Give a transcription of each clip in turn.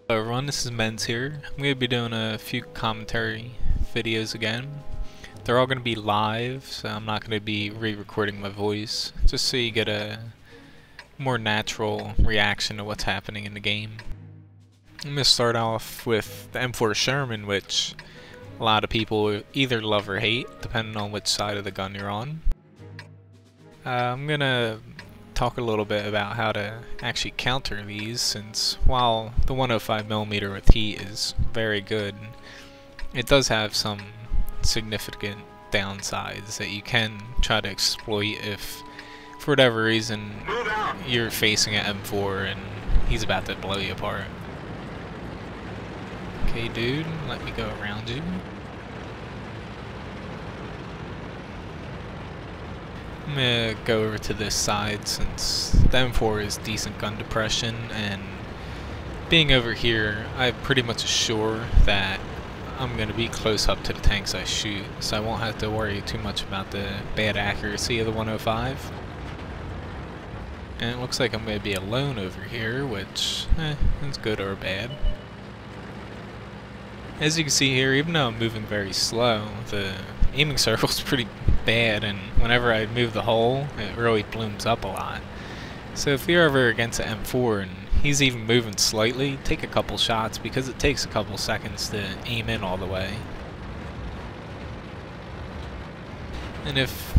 Hello everyone, this is Men's here. I'm going to be doing a few commentary videos again. They're all going to be live, so I'm not going to be re-recording my voice, just so you get a more natural reaction to what's happening in the game. I'm going to start off with the M4 Sherman, which a lot of people either love or hate, depending on which side of the gun you're on. I'm going to talk a little bit about how to actually counter these, since while the 105mm with heat is very good, it does have some significant downsides that you can try to exploit if for whatever reason you're facing an M4 and he's about to blow you apart. Okay dude, let me go around you. I'm gonna go over to this side since the M4 is decent gun depression, and being over here I'm pretty much sure that I'm gonna be close up to the tanks I shoot, so I won't have to worry too much about the bad accuracy of the 105. And it looks like I'm gonna be alone over here, which is good or bad. As you can see here, even though I'm moving very slow, the aiming circle is pretty bad, and whenever I move the hole, it really blooms up a lot. So if you're ever against an M4 and he's even moving slightly, take a couple shots, because it takes a couple seconds to aim in all the way. And if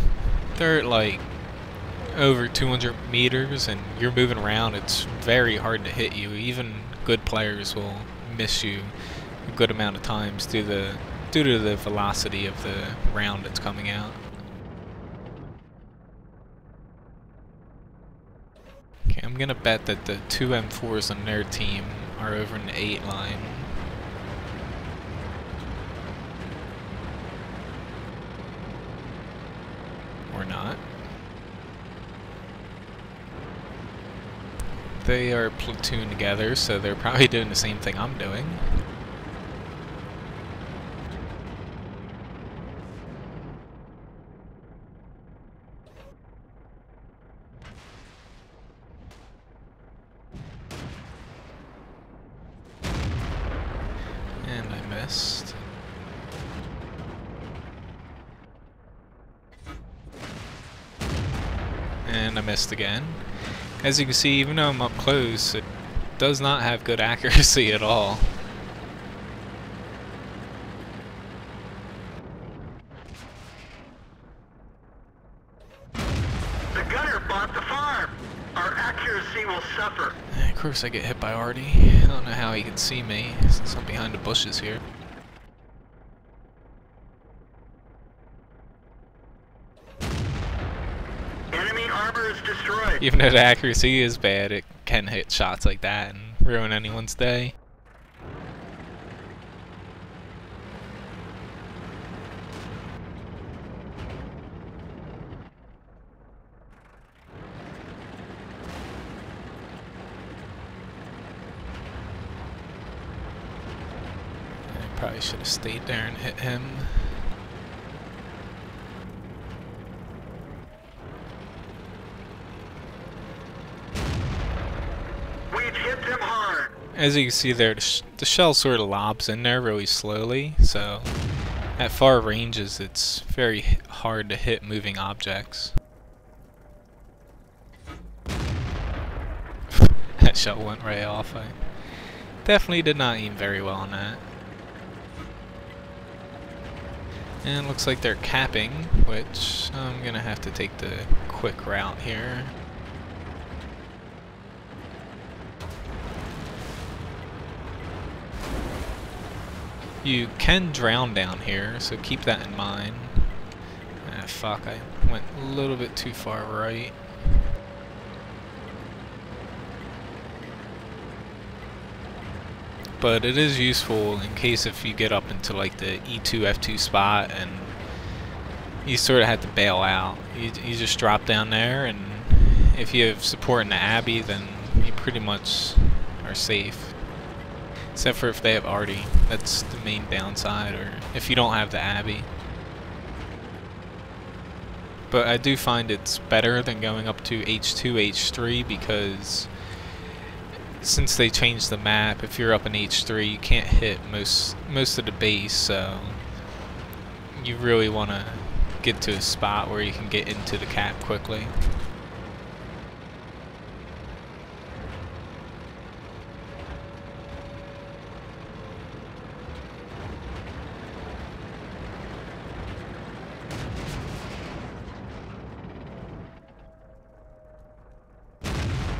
they're at like over 200 meters and you're moving around, it's very hard to hit you. Even good players will miss you a good amount of times due to the velocity of the round that's coming out. Okay, I'm gonna bet that the two M4s on their team are over in the 8 line. Or not. They are platooned together, so they're probably doing the same thing I'm doing. And I missed. And I missed again. As you can see, even though I'm up close, it does not have good accuracy at all. The gunner bought the farm. Our accuracy will suffer. Of course I get hit by Artie. I don't know how he can see me since I'm behind the bushes here. Enemy armor is destroyed. Even though the accuracy is bad, it can hit shots like that and ruin anyone's day. Probably should have stayed there and hit him. We've hit them hard. As you can see there, the shell sort of lobs in there really slowly, so at far ranges it's very hard to hit moving objects. That shell went right off. I definitely did not aim very well on that. And looks like they're capping, which I'm gonna have to take the quick route here. You can drown down here, so keep that in mind. Ah, fuck, I went a little bit too far right. But it is useful in case if you get up into like the E2, F2 spot and you sort of have to bail out. You just drop down there, and if you have support in the Abbey, then you pretty much are safe. Except for if they have Artie, that's the main downside, or if you don't have the Abbey. But I do find it's better than going up to H2, H3, because since they changed the map, if you're up in H3, you can't hit most of the base, so you really want to get to a spot where you can get into the cap quickly.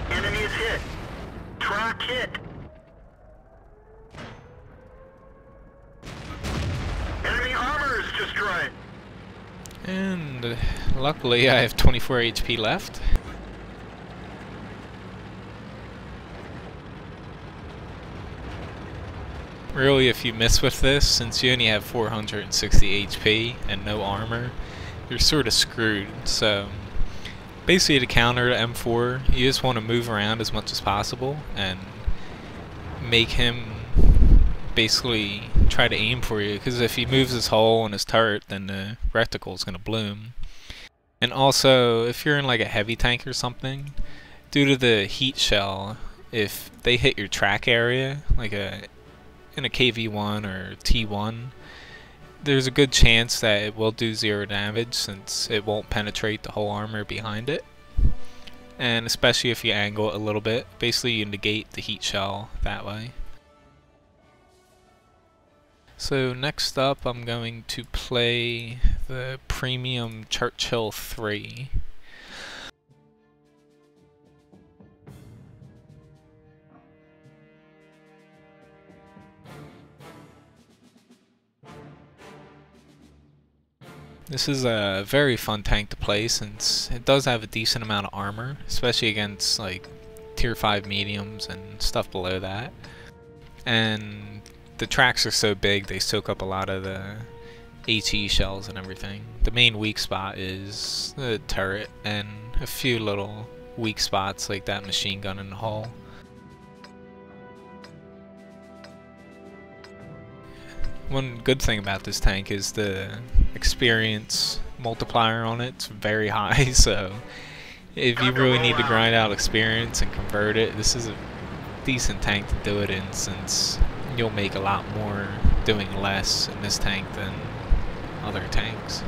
Enemy is hit. Track hit. Enemy armor is destroyed. And luckily I have 24 HP left. Really, if you miss with this, since you only have 460 HP and no armor, you're sort of screwed. So basically, to counter the M4, you just want to move around as much as possible and make him basically try to aim for you, because if he moves his hull and his turret, then the reticle is going to bloom. And also, if you're in like a heavy tank or something, due to the heat shell, if they hit your track area, like in a KV-1 or T1, there's a good chance that it will do 0 damage since it won't penetrate the whole armor behind it. And especially if you angle it a little bit, basically you negate the heat shell that way. So next up, I'm going to play the premium Churchill III. This is a very fun tank to play since it does have a decent amount of armor, especially against like tier 5 mediums and stuff below that. And the tracks are so big, they soak up a lot of the HE shells and everything. The main weak spot is the turret and a few little weak spots like that machine gun in the hull. One good thing about this tank is the experience multiplier on it. It's very high, so if you really need to grind out experience and convert it, this is a decent tank to do it in, since you'll make a lot more doing less in this tank than other tanks.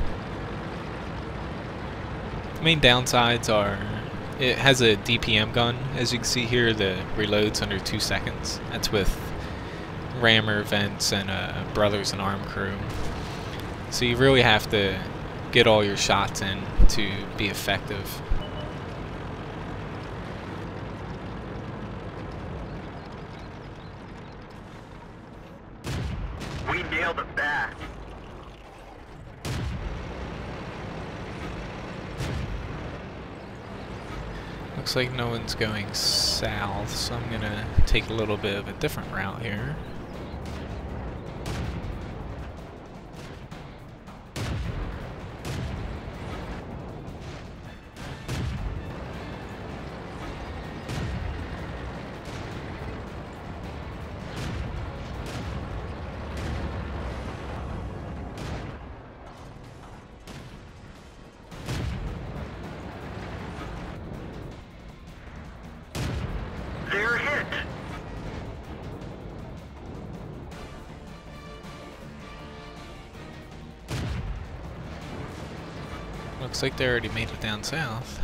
The main downsides are it has a DPM gun. As you can see here, the reload's under 2 seconds. That's with rammer vents and brothers in arm crew. So you really have to get all your shots in to be effective. We nailed it back. Looks like no one's going south, so I'm gonna take a little bit of a different route here. They're hit. Looks like they already made it down south.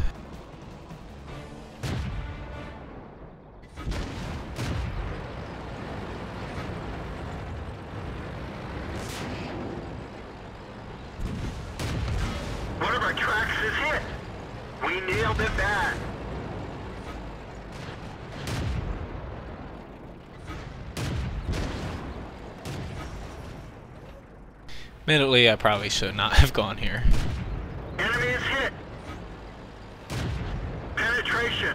One of our tracks is hit. We nailed it back. Admittedly, I probably should not have gone here. Enemy is hit. Penetration.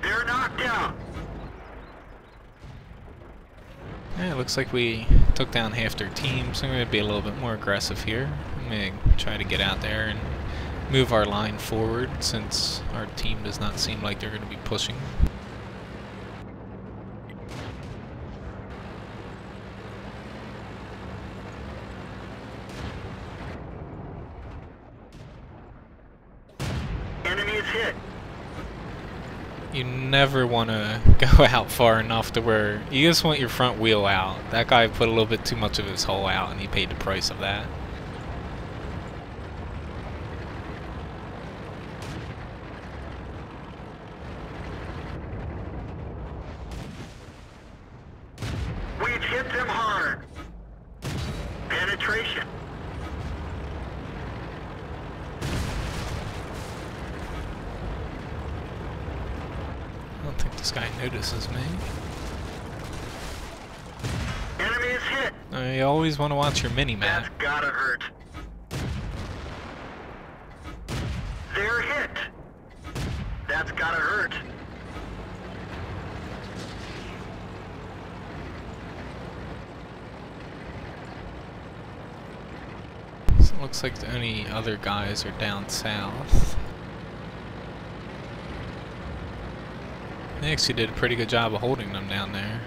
They're knocked down. Yeah, it looks like we took down half their team, so I'm going to be a little bit more aggressive here. I'm going to try to get out there and move our line forward, since our team does not seem like they're going to be pushing. hit. You never want to go out far enough to where you just want your front wheel out. That guy put a little bit too much of his hull out and he paid the price of that. We've hit them hard. Penetration. I don't think this guy notices me. Enemy is hit. You always want to watch your mini-map. That's gotta hurt. They're hit. That's gotta hurt. So it looks like the only other guys are down south. They actually did a pretty good job of holding them down there.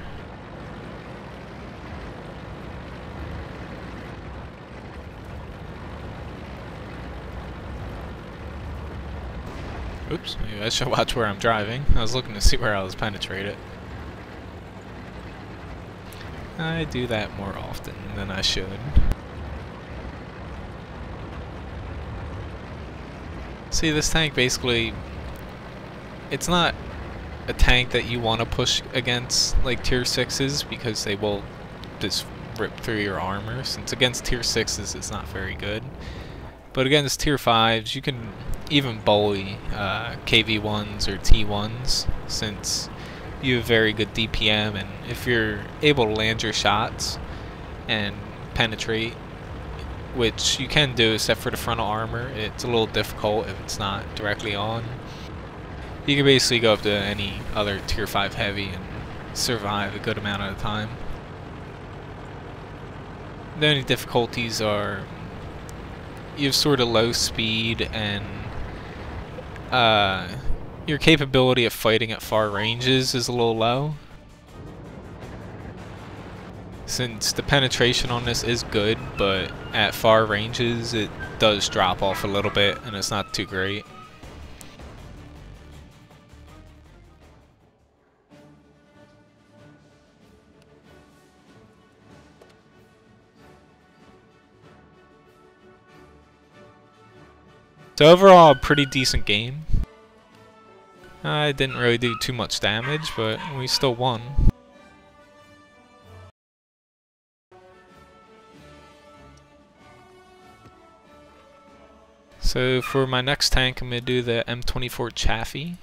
Oops, maybe I should watch where I'm driving. I was looking to see where I was penetrated. I do that more often than I should. See, this tank basically, it's not a tank that you want to push against like tier 6s because they will just rip through your armor. Since against tier 6s it's not very good. But against tier 5s you can even bully KV1s or T1s since you have very good DPM, and if you're able to land your shots and penetrate, which you can do except for the frontal armor, it's a little difficult if it's not directly on. You can basically go up to any other tier 5 heavy and survive a good amount of the time. The only difficulties are you have sort of low speed and your capability of fighting at far ranges is a little low. Since the penetration on this is good, but at far ranges it does drop off a little bit and it's not too great. So overall, a pretty decent game. I didn't really do too much damage, but we still won. So for my next tank, I'm going to do the M24 Chaffee.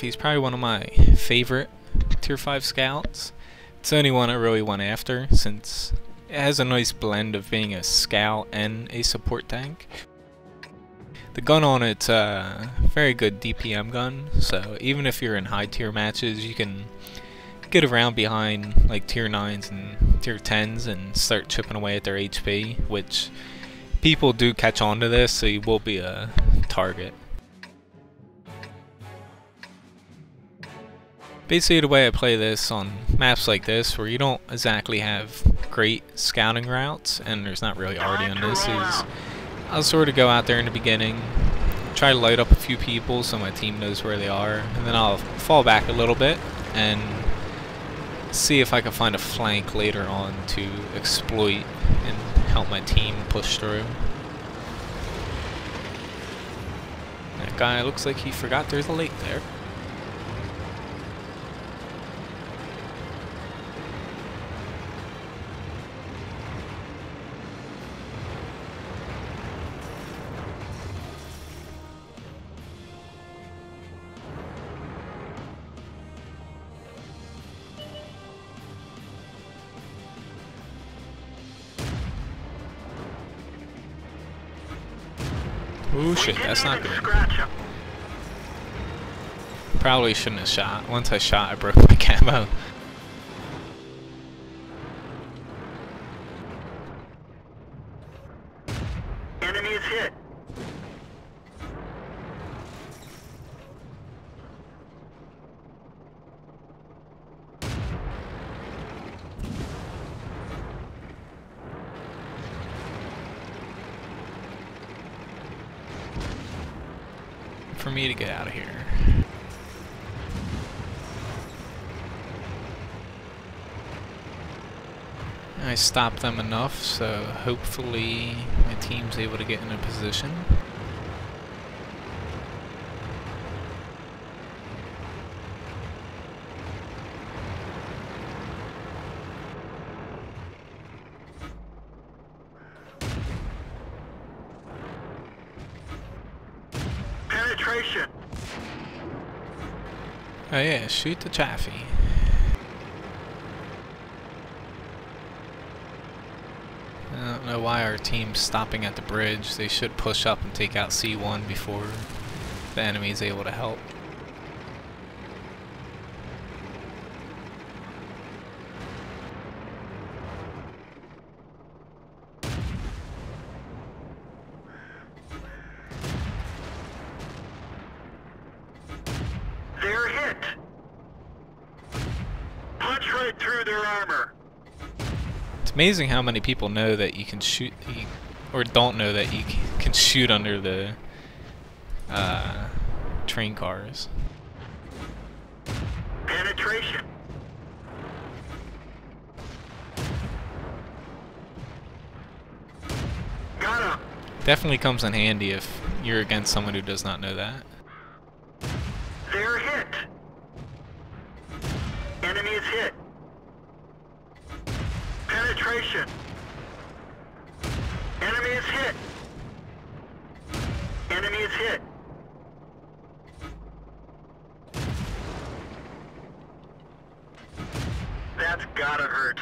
He's probably one of my favorite tier 5 scouts. It's the only one I really went after since it has a nice blend of being a scout and a support tank. The gun on it's a very good DPM gun, so even if you're in high tier matches you can get around behind like tier 9s and tier 10s and start chipping away at their HP, which people do catch on to this, so you will be a target. Basically the way I play this on maps like this where you don't exactly have great scouting routes, and there's not really already on this, is I'll sort of go out there in the beginning, try to light up a few people so my team knows where they are, and then I'll fall back a little bit and see if I can find a flank later on to exploit and help my team push through. That guy looks like he forgot there's a lake there. Ooh, shit, that's not good. Probably shouldn't have shot. Once I shot, I broke my camo. Enemy is hit. For me to get out of here. I stopped them enough, so hopefully my team's able to get in a position. Penetration. Oh yeah, shoot the Chaffee. I don't know why our team's stopping at the bridge. They should push up and take out C1 before the enemy's able to help. They're hit. Punch right through their armor. It's amazing how many people know that you can shoot, or don't know that you can shoot under the train cars. Penetration. Got him. Definitely comes in handy if you're against someone who does not know that. They're hit. Enemy is hit. Penetration. Enemy is hit. Enemy is hit. That's gotta hurt.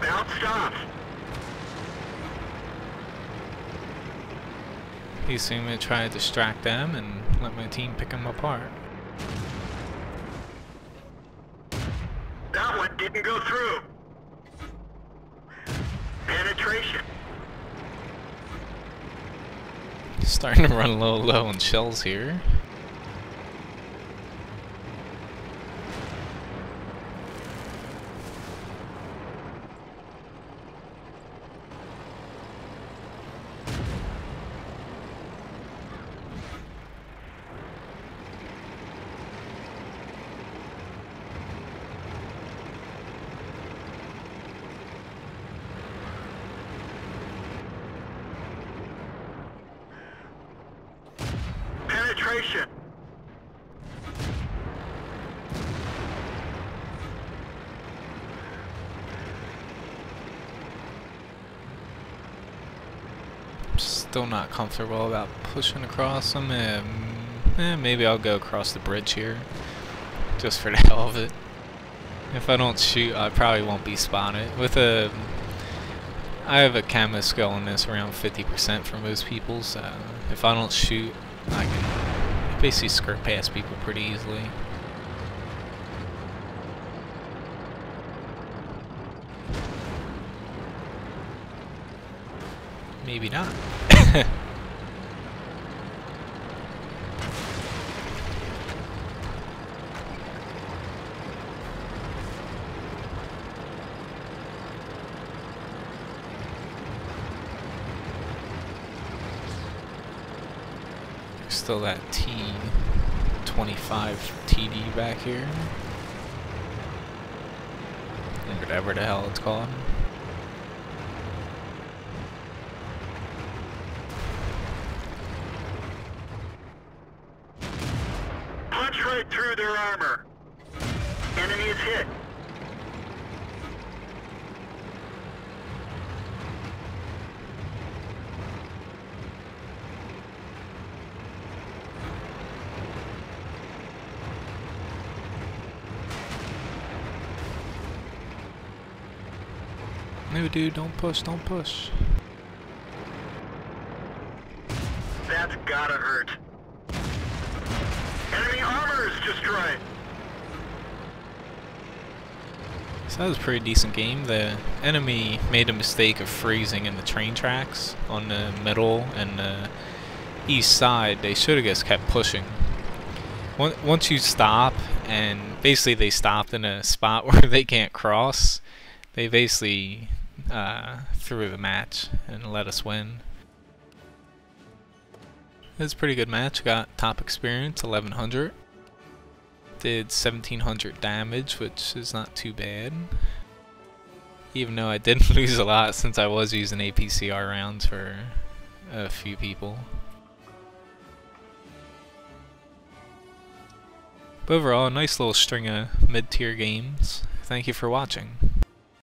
Bounced off. He's going to try to distract them and let my team pick them apart. That one didn't go through. Penetration. Starting to run a little low on shells here. Penetration. Still not comfortable about pushing across them. Maybe I'll go across the bridge here, just for the hell of it. If I don't shoot, I probably won't be spotted. I have a camo skill on this around 50% for most people, so if I don't shoot, I can basically skirt past people pretty easily. Maybe not. Still that T25 TD back here. Whatever the hell it's called. Punch right through their armor. Enemy is hit. No, dude, don't push, don't push. That's gotta hurt. Enemy armor is destroyed. So that was a pretty decent game. The enemy made a mistake of freezing in the train tracks on the middle and the east side. They should have just kept pushing. Once you stop, and basically they stopped in a spot where they can't cross, they basically threw the match and let us win. It was a pretty good match. Got top experience, 1100. Did 1700 damage, which is not too bad. Even though I did lose a lot since I was using APCR rounds for a few people. But overall, a nice little string of mid-tier games. Thank you for watching.